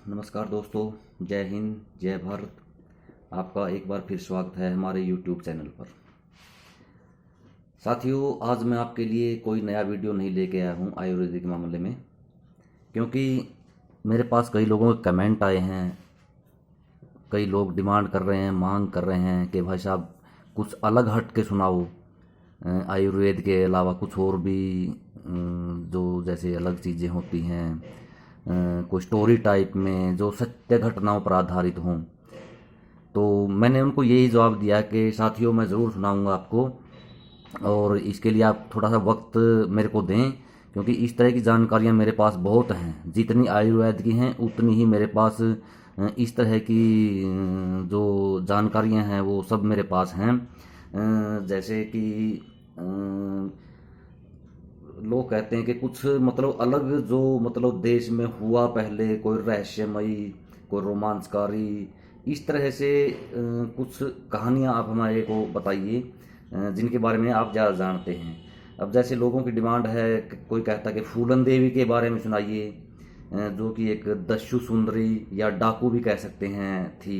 नमस्कार दोस्तों, जय हिंद, जय भारत। आपका एक बार फिर स्वागत है हमारे YouTube चैनल पर। साथियों, आज मैं आपके लिए कोई नया वीडियो नहीं लेके आया हूँ आयुर्वेदिक मामले में, क्योंकि मेरे पास कई लोगों के कमेंट आए हैं। कई लोग डिमांड कर रहे हैं, मांग कर रहे हैं कि भाई साहब कुछ अलग हट के सुनाओ, आयुर्वेद के अलावा कुछ और भी जो जैसे अलग चीज़ें होती हैं, कोई स्टोरी टाइप में जो सत्य घटनाओं पर आधारित हों। तो मैंने उनको यही जवाब दिया कि साथियों, मैं ज़रूर सुनाऊंगा आपको, और इसके लिए आप थोड़ा सा वक्त मेरे को दें, क्योंकि इस तरह की जानकारियां मेरे पास बहुत हैं। जितनी आयुर्वेद की हैं उतनी ही मेरे पास इस तरह की जो जानकारियां हैं वो सब मेरे पास हैं। जैसे कि लोग कहते हैं कि कुछ मतलब अलग जो मतलब देश में हुआ पहले, कोई रहस्यमयी, कोई रोमांचकारी, इस तरह से कुछ कहानियां आप हमारे को बताइए जिनके बारे में आप ज़्यादा जानते हैं। अब जैसे लोगों की डिमांड है कि कोई कहता है कि फूलन देवी के बारे में सुनाइए, जो कि एक दस्यु सुंदरी या डाकू भी कह सकते हैं थी।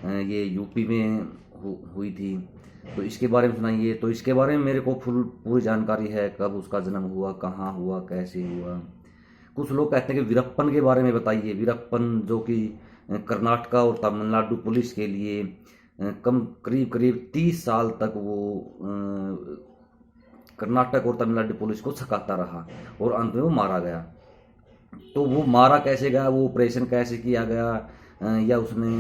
ये यूपी में हुई थी। तो इसके बारे में सुनाइए। तो इसके बारे में मेरे को फुल पूरी जानकारी है, कब उसका जन्म हुआ, कहाँ हुआ, कैसे हुआ। कुछ लोग कहते हैं कि वीरप्पन के बारे में बताइए। वीरप्पन जो कि कर्नाटक और तमिलनाडु पुलिस के लिए कम करीब करीब 30 साल तक वो कर्नाटक और तमिलनाडु पुलिस को छकाता रहा और अंत में वो मारा गया। तो वो मारा कैसे गया, वो ऑपरेशन कैसे किया गया, या उसने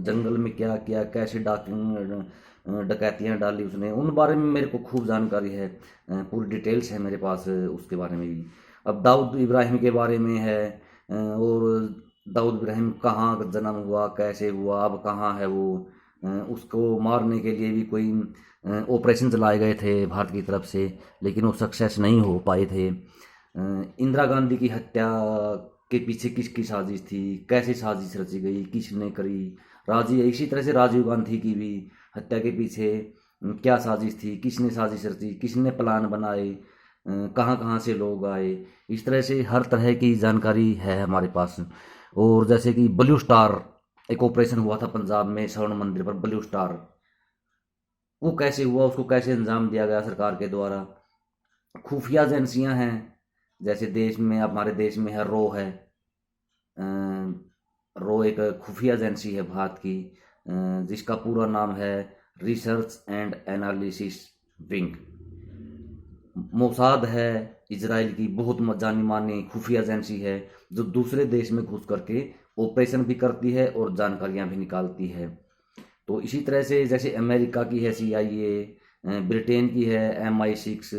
जंगल में क्या किया, कैसे डकैतियाँ डाली उसने, उन बारे में मेरे को खूब जानकारी है। पूरी डिटेल्स है मेरे पास उसके बारे में भी। अब दाऊद इब्राहिम के बारे में है, और दाऊद इब्राहिम कहाँ जन्म हुआ, कैसे हुआ, अब कहाँ है वो। उसको मारने के लिए भी कोई ऑपरेशन चलाए गए थे भारत की तरफ से, लेकिन वो सक्सेस नहीं हो पाए थे। इंदिरा गांधी की हत्या के पीछे किसकी साजिश थी, कैसे साजिश रची गई, किसने करी। राजीव इसी तरह से राजीव गांधी की भी हत्या के पीछे क्या साजिश थी, किसने साजिश रची, किसने प्लान बनाए, कहाँ कहाँ से लोग आए। इस तरह से हर तरह की जानकारी है हमारे पास। और जैसे कि ब्लू स्टार एक ऑपरेशन हुआ था पंजाब में स्वर्ण मंदिर पर, ब्लू स्टार, वो कैसे हुआ, उसको कैसे अंजाम दिया गया सरकार के द्वारा। खुफिया एजेंसियां हैं, जैसे देश में हमारे देश में है रो है। रो एक खुफिया एजेंसी है भारत की, जिसका पूरा नाम है research and analysis wing. Mossad है इजराइल की बहुत जानी मानी खुफिया एजेंसी है, जो दूसरे देश में घुस करके ऑपरेशन भी करती है और जानकारियां भी निकालती है। तो इसी तरह से जैसे अमेरिका की है CIA, ब्रिटेन की है MI6,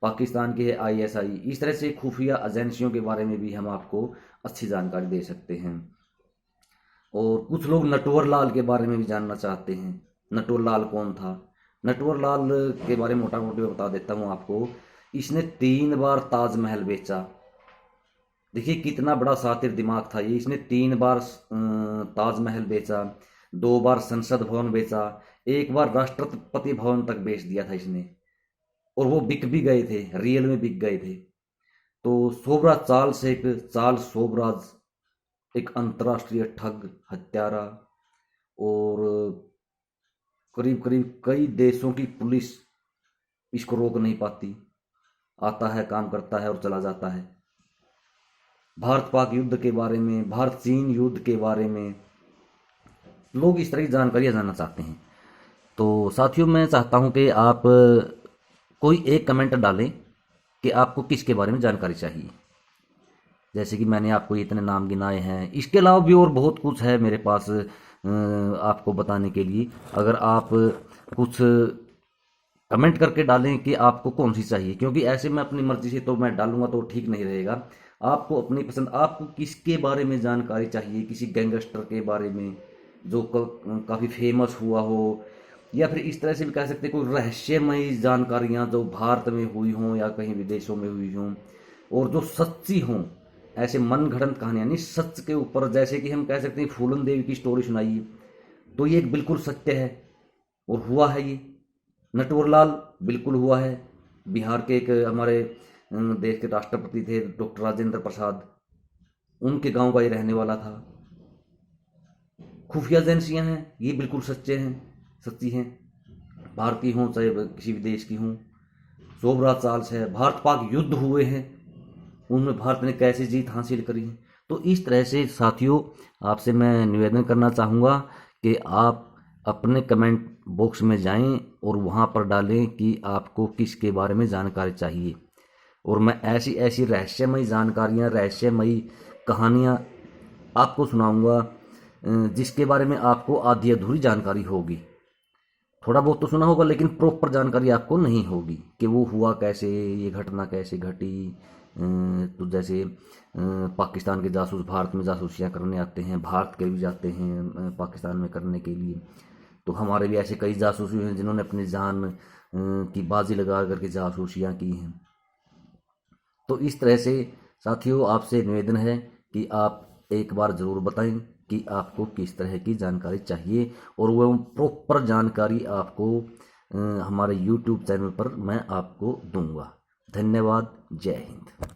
पाकिस्तान की है ISI, इस तरह से खुफिया एजेंसियों के बारे में भी हम आपको अच्छी जानकारी दे सकते हैं। और कुछ लोग नटवर लाल के बारे में भी जानना चाहते हैं। नटवर लाल कौन था? नटवर लाल के बारे में मोटा मोटी मैं बता देता हूँ आपको। इसने 3 बार ताजमहल बेचा। देखिए कितना बड़ा शातिर दिमाग था ये। इसने 3 बार ताजमहल बेचा, 2 बार संसद भवन बेचा, 1 बार राष्ट्रपति भवन तक बेच दिया था इसने। और वो बिक भी गए थे, रियल में बिक गए थे। तो शोभराज चार्ल्स एक चार्ल्स शोभराज एक अंतर्राष्ट्रीय ठग, हत्यारा, और करीब करीब कई देशों की पुलिस इसको रोक नहीं पाती। आता है, काम करता है और चला जाता है। भारत पाक युद्ध के बारे में, भारत चीन युद्ध के बारे में लोग इस तरह की जानकारियां जानना चाहते हैं। तो साथियों, मैं चाहता हूं कि आप कोई एक कमेंट डालें कि आपको किसके बारे में जानकारी चाहिए। जैसे कि मैंने आपको इतने नाम गिनाए हैं, इसके अलावा भी और बहुत कुछ है मेरे पास आपको बताने के लिए। अगर आप कुछ कमेंट करके डालें कि आपको कौन सी चाहिए, क्योंकि ऐसे में अपनी मर्जी से तो मैं डालूंगा तो ठीक नहीं रहेगा। आपको अपनी पसंद, आपको किसके बारे में जानकारी चाहिए, किसी गैंगस्टर के बारे में जो काफ़ी फेमस हुआ हो, या फिर इस तरह से भी कह सकते हैं कोई रहस्यमयी जानकारियां जो भारत में हुई हों या कहीं विदेशों में हुई हों, और जो सच्ची हों। ऐसे मन घड़ंत कहानियां नहीं, सच के ऊपर। जैसे कि हम कह सकते हैं फूलन देवी की स्टोरी सुनाइए, तो ये एक बिल्कुल सत्य है और हुआ है ये। नटवरलाल बिल्कुल हुआ है। बिहार के एक हमारे देश के राष्ट्रपति थे डॉक्टर राजेंद्र प्रसाद, उनके गांव का ये रहने वाला था। खुफिया एजेंसियां हैं, ये बिल्कुल सच्ची हैं, भारतीय हों चाहे किसी भी देश की हों। सोबरा चाल्स है, भारत पाक युद्ध हुए हैं, उनमें भारत ने कैसे जीत हासिल करी है। तो इस तरह से साथियों, आपसे मैं निवेदन करना चाहूँगा कि आप अपने कमेंट बॉक्स में जाएं और वहाँ पर डालें कि आपको किसके बारे में जानकारी चाहिए, और मैं ऐसी ऐसी रहस्यमयी जानकारियाँ, रहस्यमयी कहानियाँ आपको सुनाऊंगा जिसके बारे में आपको आधी अधूरी जानकारी होगी। थोड़ा बहुत तो सुना होगा लेकिन प्रॉपर जानकारी आपको नहीं होगी कि वो हुआ कैसे, ये घटना कैसे घटी। तो जैसे पाकिस्तान के जासूस भारत में जासूसियाँ करने आते हैं, भारत के भी जाते हैं पाकिस्तान में करने के लिए। तो हमारे भी ऐसे कई जासूस हुए हैं जिन्होंने अपनी जान की बाजी लगा करके जासूसियाँ की हैं। तो इस तरह से साथियों, आपसे निवेदन है कि आप एक बार ज़रूर बताएं कि आपको किस तरह की जानकारी चाहिए, और वह प्रॉपर जानकारी आपको हमारे YouTube चैनल पर मैं आपको दूंगा। धन्यवाद। जय हिंद।